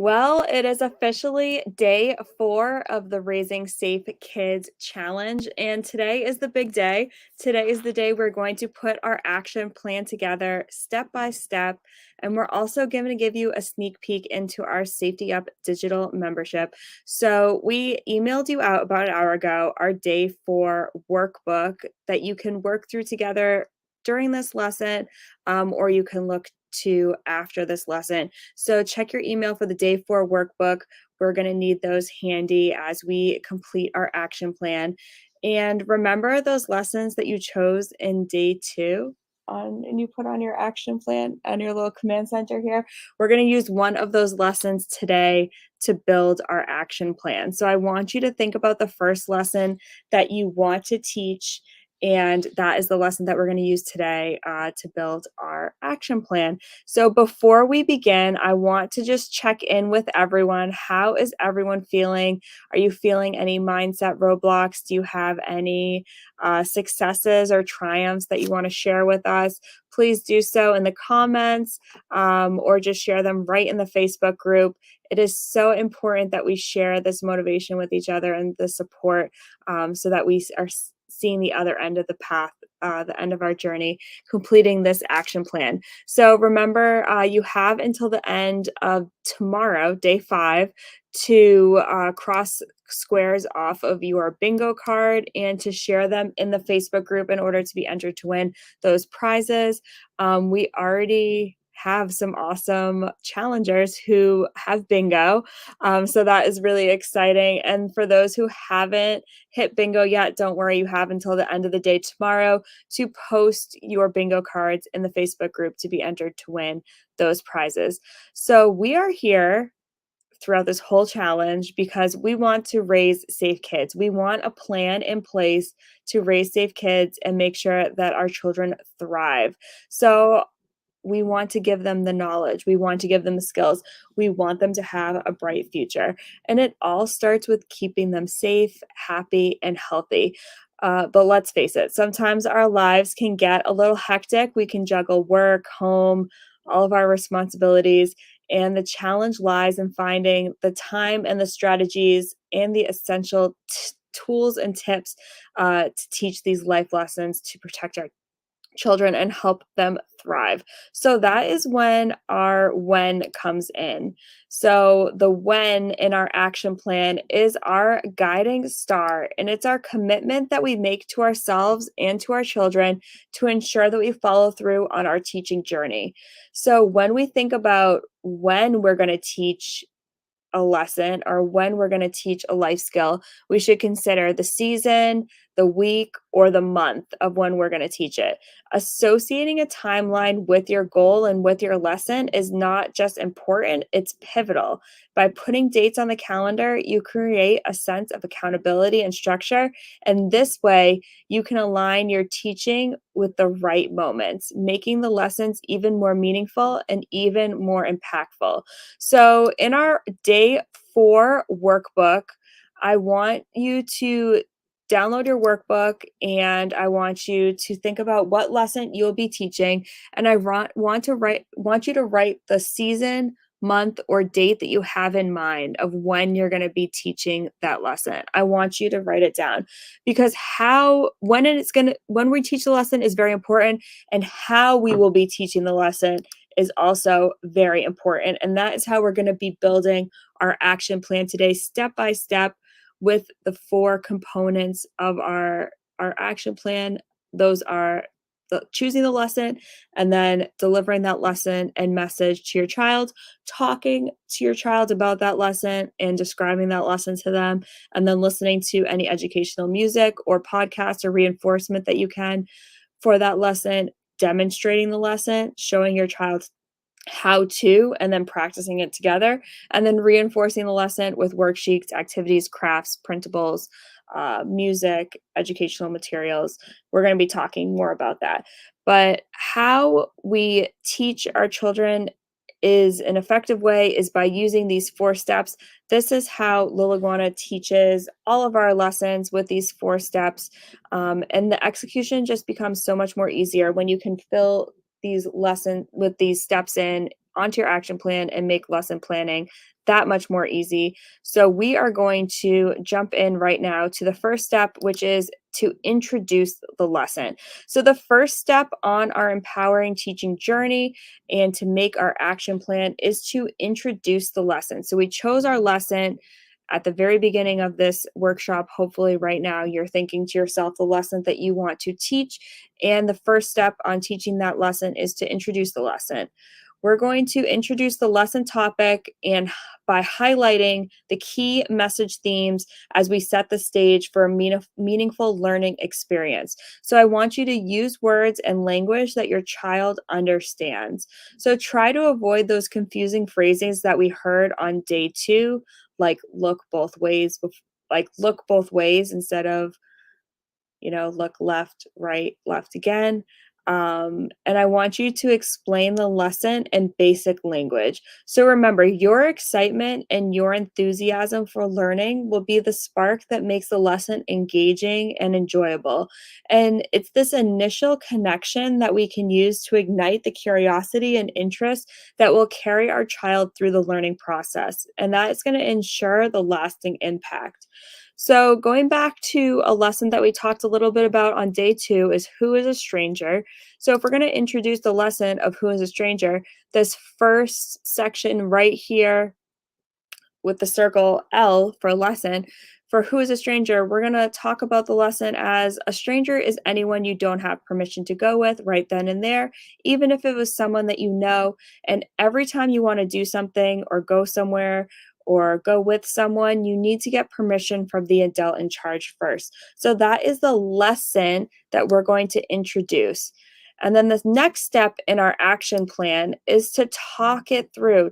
Well, it is officially day 4 of the Raising Safe Kids Challenge, and today is the big day. Today is the day we're going to put our action plan together step by step, and we're also going to give you a sneak peek into our Safety Up digital membership. So, we emailed you out about an hour ago our day 4 workbook that you can work through together during this lesson, or you can look to after this lesson. So check your email for the day 4 workbook. We're going to need those handy as we complete our action plan. And remember those lessons that you chose in day 2 on and you put on your action plan and your little command center here. We're going to use one of those lessons today to build our action plan. So I want you to think about the first lesson that you want to teach, and that is the lesson that we're going to use today to build our action plan. So before we begin, I want to just check in with everyone. How is everyone feeling? Are you feeling any mindset roadblocks? Do you have any successes or triumphs that you want to share with us? Please do so in the comments, or just share them right in the Facebook group. It is so important that we share this motivation with each other and the support, so that we are seeing the other end of the path, the end of our journey, completing this action plan. So remember, you have until the end of tomorrow, day 5, to cross squares off of your bingo card and to share them in the Facebook group in order to be entered to win those prizes. We already have some awesome challengers who have bingo. So that is really exciting. And for those who haven't hit bingo yet, don't worry, you have until the end of the day tomorrow to post your bingo cards in the Facebook group to be entered to win those prizes. So we are here throughout this whole challenge because we want to raise safe kids. We want a plan in place to raise safe kids and make sure that our children thrive. So we want to give them the knowledge. We want to give them the skills. We want them to have a bright future. And it all starts with keeping them safe, happy, and healthy. But let's face it, sometimes our lives can get a little hectic. We can juggle work, home, all of our responsibilities. And the challenge lies in finding the time and the strategies and the essential tools and tips to teach these life lessons to protect our children and help them thrive. So that is when our when comes in. So the when in our action plan is our guiding star, and it's our commitment that we make to ourselves and to our children to ensure that we follow through on our teaching journey. So when we think about when we're going to teach a lesson or when we're going to teach a life skill, we should consider the season, the week, or the month of when we're going to teach it. Associating a timeline with your goal and with your lesson is not just important, it's pivotal. By putting dates on the calendar, you create a sense of accountability and structure. And this way, you can align your teaching with the right moments, making the lessons even more meaningful and even more impactful. So, in our day 4 workbook, I want you to download your workbook and I want you to think about what lesson you'll be teaching. And I want you to write the season, month, or date that you have in mind of when you're going to be teaching that lesson. I want you to write it down because when we teach the lesson is very important, and how we will be teaching the lesson is also very important. And that is how we're going to be building our action plan today, step by step, with the 4 components of our action plan. Those are choosing the lesson, and then delivering that lesson and message to your child, talking to your child about that lesson and describing that lesson to them, and then listening to any educational music or podcast or reinforcement that you can for that lesson, demonstrating the lesson, showing your child how to, and then practicing it together, and then reinforcing the lesson with worksheets, activities, crafts, printables, music, educational materials. We're going to be talking more about that. But how we teach our children is an effective way is by using these 4 steps. This is how Lil Iguana teaches all of our lessons with these 4 steps. And the execution just becomes so much more easier when you can fill these lessons with these steps in onto your action plan and make lesson planning that much more easy. So we are going to jump in right now to the first step, which is to introduce the lesson. So the first step on our empowering teaching journey and to make our action plan is to introduce the lesson. So we chose our lesson at the very beginning of this workshop. Hopefully, right now, you're thinking to yourself the lesson that you want to teach. And the first step on teaching that lesson is to introduce the lesson. We're going to introduce the lesson topic and by highlighting the key message themes as we set the stage for a meaningful learning experience. So I want you to use words and language that your child understands. So try to avoid those confusing phrases that we heard on day 2, like look both ways instead of look left, right, left again. And I want you to explain the lesson in basic language. So remember, your excitement and your enthusiasm for learning will be the spark that makes the lesson engaging and enjoyable. And it's this initial connection that we can use to ignite the curiosity and interest that will carry our child through the learning process. And that is going to ensure the lasting impact. So, going back to a lesson that we talked a little bit about on day 2 is who is a stranger. So, if we're going to introduce the lesson of who is a stranger, this first section right here with the circle L for lesson, for who is a stranger, we're going to talk about the lesson as a stranger is anyone you don't have permission to go with right then and there, even if it was someone that you know. And every time you want to do something or go somewhere or go with someone, you need to get permission from the adult in charge first. So that is the lesson that we're going to introduce. And then the next step in our action plan is to talk through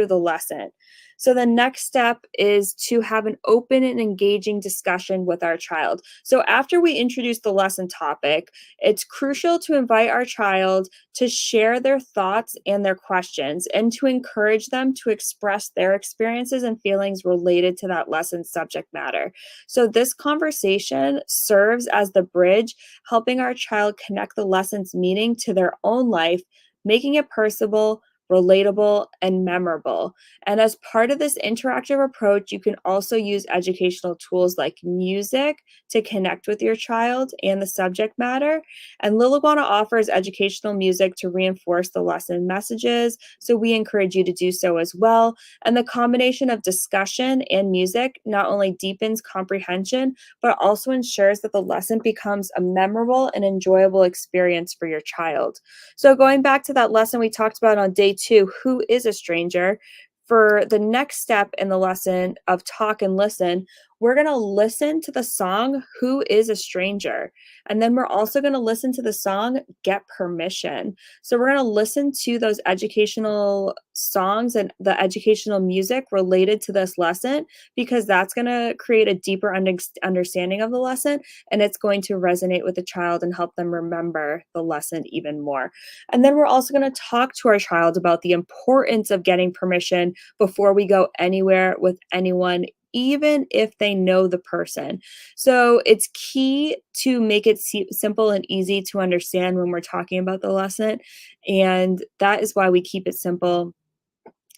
the lesson. So the next step is to have an open and engaging discussion with our child. So after we introduce the lesson topic, it's crucial to invite our child to share their thoughts and their questions and to encourage them to express their experiences and feelings related to that lesson subject matter. So this conversation serves as the bridge, helping our child connect the lesson's meaning to their own life, making it personable, relatable, and memorable. And as part of this interactive approach, you can also use educational tools like music to connect with your child and the subject matter. And Liliguana offers educational music to reinforce the lesson messages, so we encourage you to do so as well. And the combination of discussion and music not only deepens comprehension, but also ensures that the lesson becomes a memorable and enjoyable experience for your child. So going back to that lesson we talked about on day 2, who is a stranger? For the next step in the lesson of talk and listen, we're going to listen to the song Who is a Stranger? And then we're also going to listen to the song Get Permission. So we're going to listen to those educational songs and the educational music related to this lesson because that's going to create a deeper understanding of the lesson and it's going to resonate with the child and help them remember the lesson even more. And then we're also going to talk to our child about the importance of getting permission before we go anywhere with anyone, even if they know the person. So it's key to make it simple and easy to understand when we're talking about the lesson. And that is why we keep it simple.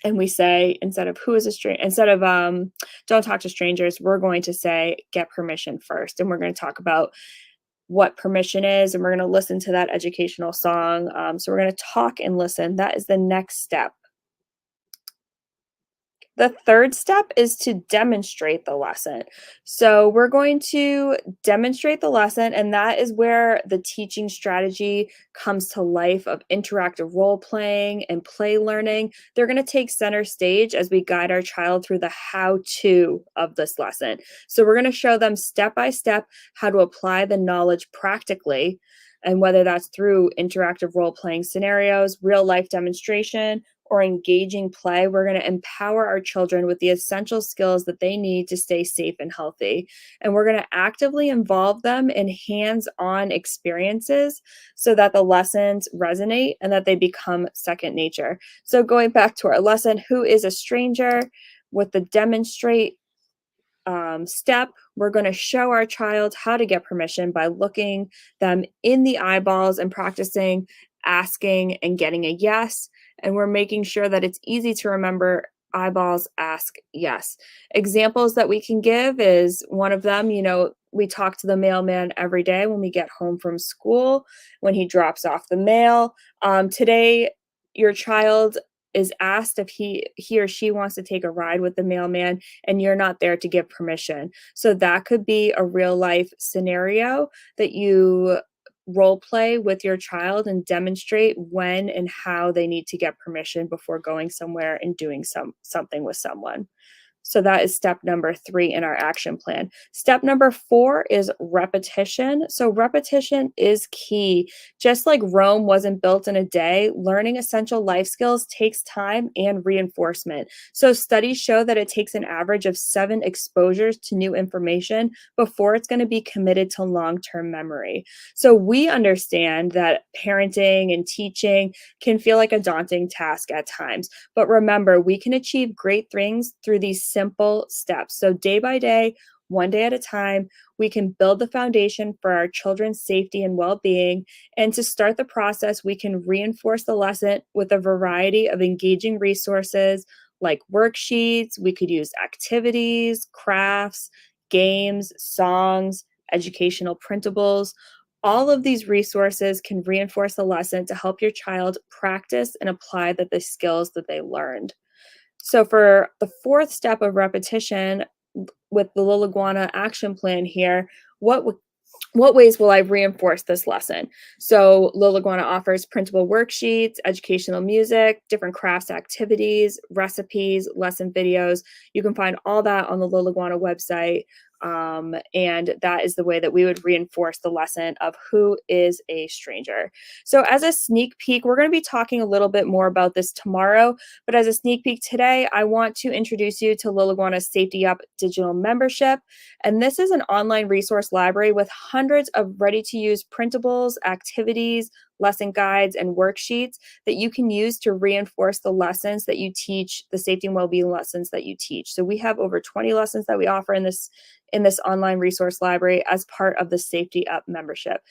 And we say instead of don't talk to strangers, we're going to say get permission first. And we're going to talk about what permission is, and we're going to listen to that educational song. So we're going to talk and listen. That is the next step. The third step is to demonstrate the lesson. So we're going to demonstrate the lesson, and that is where the teaching strategy comes to life of interactive role playing and play learning. They're going to take center stage as we guide our child through the how to of this lesson. So we're going to show them step by step how to apply the knowledge practically. And whether that's through interactive role playing scenarios, real life demonstration, or engaging play, we're going to empower our children with the essential skills that they need to stay safe and healthy. And we're going to actively involve them in hands on experiences so that the lessons resonate and that they become second nature. So, going back to our lesson, who is a stranger? With the demonstrate step, we're going to show our child how to get permission by looking them in the eyeballs and practicing asking and getting a yes. and we're making sure that it's easy to remember eyeballs ask yes. Examples that we can give is one of them, we talk to the mailman every day when we get home from school, when he drops off the mail. Today, your child is asked if he or she wants to take a ride with the mailman and you're not there to give permission. So that could be a real life scenario that you role play with your child and demonstrate when and how they need to get permission before going somewhere and doing something with someone. So that is step number 3 in our action plan. Step number 4 is repetition. So repetition is key. Just like Rome wasn't built in a day, learning essential life skills takes time and reinforcement. So studies show that it takes an average of 7 exposures to new information before it's going to be committed to long-term memory. So we understand that parenting and teaching can feel like a daunting task at times. But remember, we can achieve great things through these simple steps. So, day by day, one day at a time, we can build the foundation for our children's safety and well being. And to start the process, we can reinforce the lesson with a variety of engaging resources like worksheets. We could use activities, crafts, games, songs, educational printables. All of these resources can reinforce the lesson to help your child practice and apply the skills that they learned. So, for the fourth step of repetition with the Little Iguana action plan here, what ways will I reinforce this lesson? So, Little Iguana offers printable worksheets, educational music, different crafts activities, recipes, lesson videos. You can find all that on the Little Iguana website. And that is the way that we would reinforce the lesson of who is a stranger. So, as a sneak peek, we're going to be talking a little bit more about this tomorrow. But as a sneak peek today, I want to introduce you to Little Iguana's Safety Up digital membership. And this is an online resource library with hundreds of ready to use printables, activities, lesson guides, and worksheets that you can use to reinforce the lessons that you teach, the safety and well-being lessons that you teach. So we have over 20 lessons that we offer in this online resource library as part of the Safety Up membership.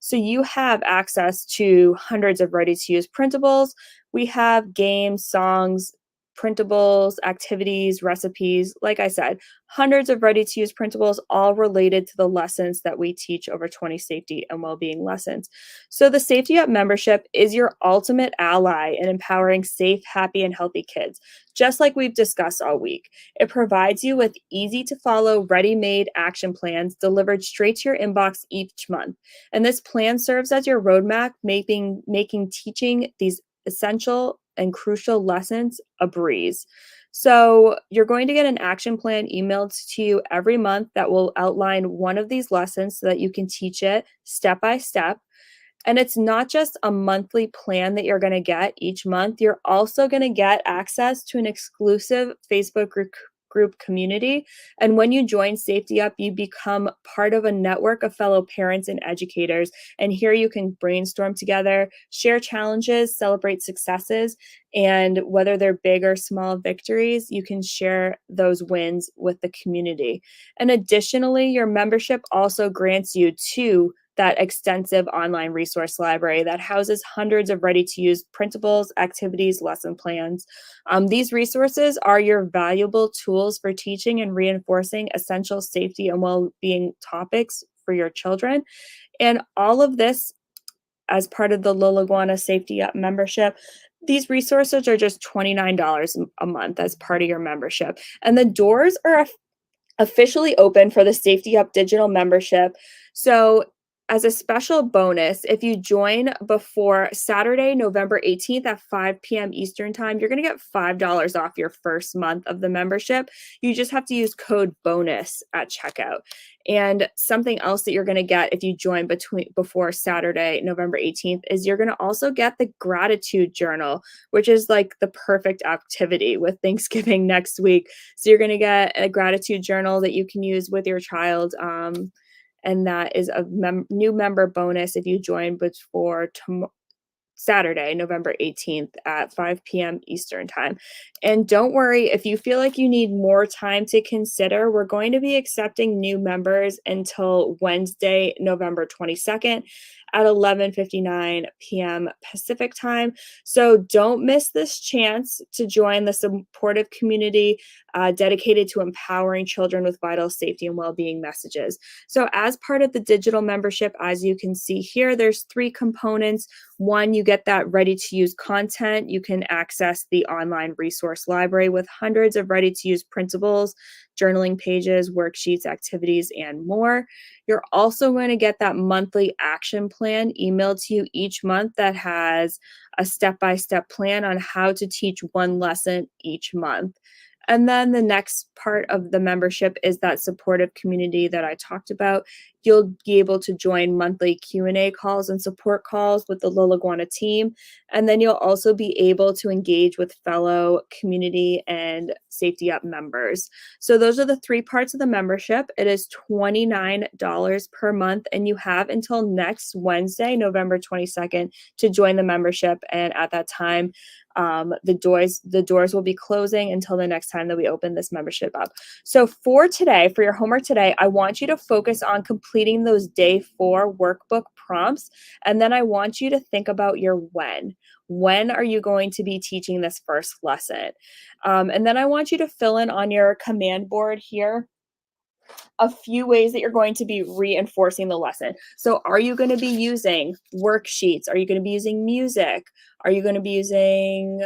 So you have access to hundreds of ready to use printables. We have games, songs, printables, activities, recipes. Like I said, hundreds of ready to use printables, all related to the lessons that we teach, over 20 safety and well-being lessons. So the Safety Up membership is your ultimate ally in empowering safe, happy, and healthy kids, just like we've discussed all week. It provides you with easy to follow, ready-made action plans delivered straight to your inbox each month. And this plan serves as your roadmap, making teaching these essential and crucial lessons a breeze. So, you're going to get an action plan emailed to you every month that will outline one of these lessons so that you can teach it step by step. And it's not just a monthly plan that you're going to get each month. You're also going to get access to an exclusive Facebook group community. And when you join Safety Up, you become part of a network of fellow parents and educators. And here you can brainstorm together, share challenges, celebrate successes, and whether they're big or small victories, you can share those wins with the community. And additionally, your membership also grants you that extensive online resource library that houses hundreds of ready-to-use printables, activities, lesson plans. These resources are your valuable tools for teaching and reinforcing essential safety and well-being topics for your children. And all of this as part of the Little Iguana Safety Up membership. These resources are just $29 a month as part of your membership. And the doors are officially open for the Safety Up digital membership. So, as a special bonus, if you join before Saturday, November 18th at 5 p.m. Eastern Time, you're going to get $5 off your first month of the membership. You just have to use code BONUS at checkout. And something else that you're going to get if you join before Saturday, November 18th, is you're going to also get the gratitude journal, which is like the perfect activity with Thanksgiving next week. So you're going to get a gratitude journal that you can use with your child. And that is a new member bonus if you join before Saturday, November 18th at 5 p.m. Eastern Time. And don't worry, if you feel like you need more time to consider, we're going to be accepting new members until Wednesday, November 22nd at 11:59 p.m. Pacific Time. So don't miss this chance to join the supportive community dedicated to empowering children with vital safety and well-being messages. So as part of the digital membership, as you can see here, there's three components. One, you get that ready to use content. You can access the online resource library with hundreds of ready to use printables, journaling pages, worksheets, activities, and more. You're also going to get that monthly action plan emailed to you each month that has a step by step plan on how to teach one lesson each month. And then the next part of the membership is that supportive community that I talked about. You'll be able to join monthly Q&A calls and support calls with the Liliguana team. And then you'll also be able to engage with fellow community and Safety Up members. So those are the three parts of the membership. It is $29 per month, and you have until next Wednesday, November 22nd, to join the membership. And at that time, the doors will be closing until the next time that we open this membership up. So for today, for your homework today, I want you to focus on completing those day 4 workbook prompts. And then I want you to think about your when. When are you going to be teaching this first lesson? And then I want you to fill in on your command board here a few ways that you're going to be reinforcing the lesson. So are you going to be using worksheets? Are you going to be using music? Are you going to be using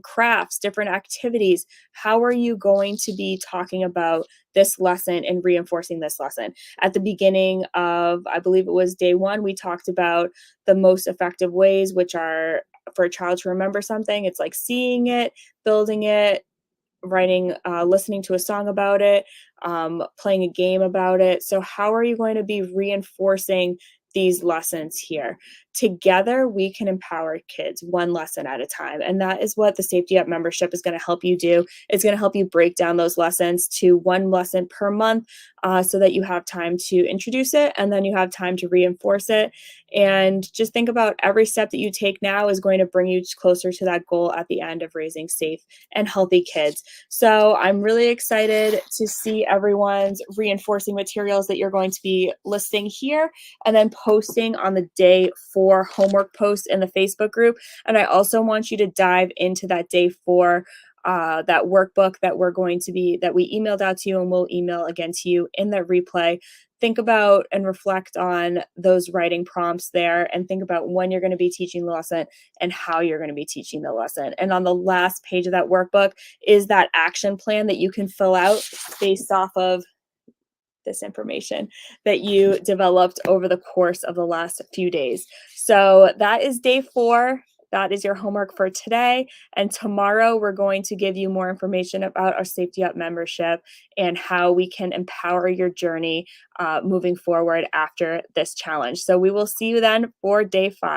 crafts, different activities? How are you going to be talking about this lesson and reinforcing this lesson? At the beginning of, I believe it was day 1, we talked about the most effective ways, which are for a child to remember something. It's like seeing it, building it, writing, listening to a song about it, playing a game about it. So how are you going to be reinforcing these lessons here? Together, we can empower kids one lesson at a time. And that is what the Safety Up membership is going to help you do. It's going to help you break down those lessons to one lesson per month so that you have time to introduce it and then you have time to reinforce it. And just think about every step that you take now is going to bring you closer to that goal at the end of raising safe and healthy kids. So I'm really excited to see everyone's reinforcing materials that you're going to be listing here and then posting on the day 4 homework post in the Facebook group. And I also want you to dive into that day 4 that workbook that we emailed out to you and we'll email again to you in that replay. Think about and reflect on those writing prompts there and think about when you're going to be teaching the lesson and how you're going to be teaching the lesson. And on the last page of that workbook is that action plan that you can fill out based off of this information that you developed over the course of the last few days. So that is day 4. That is your homework for today. And tomorrow, we're going to give you more information about our Safety Up membership and how we can empower your journey moving forward after this challenge. So we will see you then for day 5.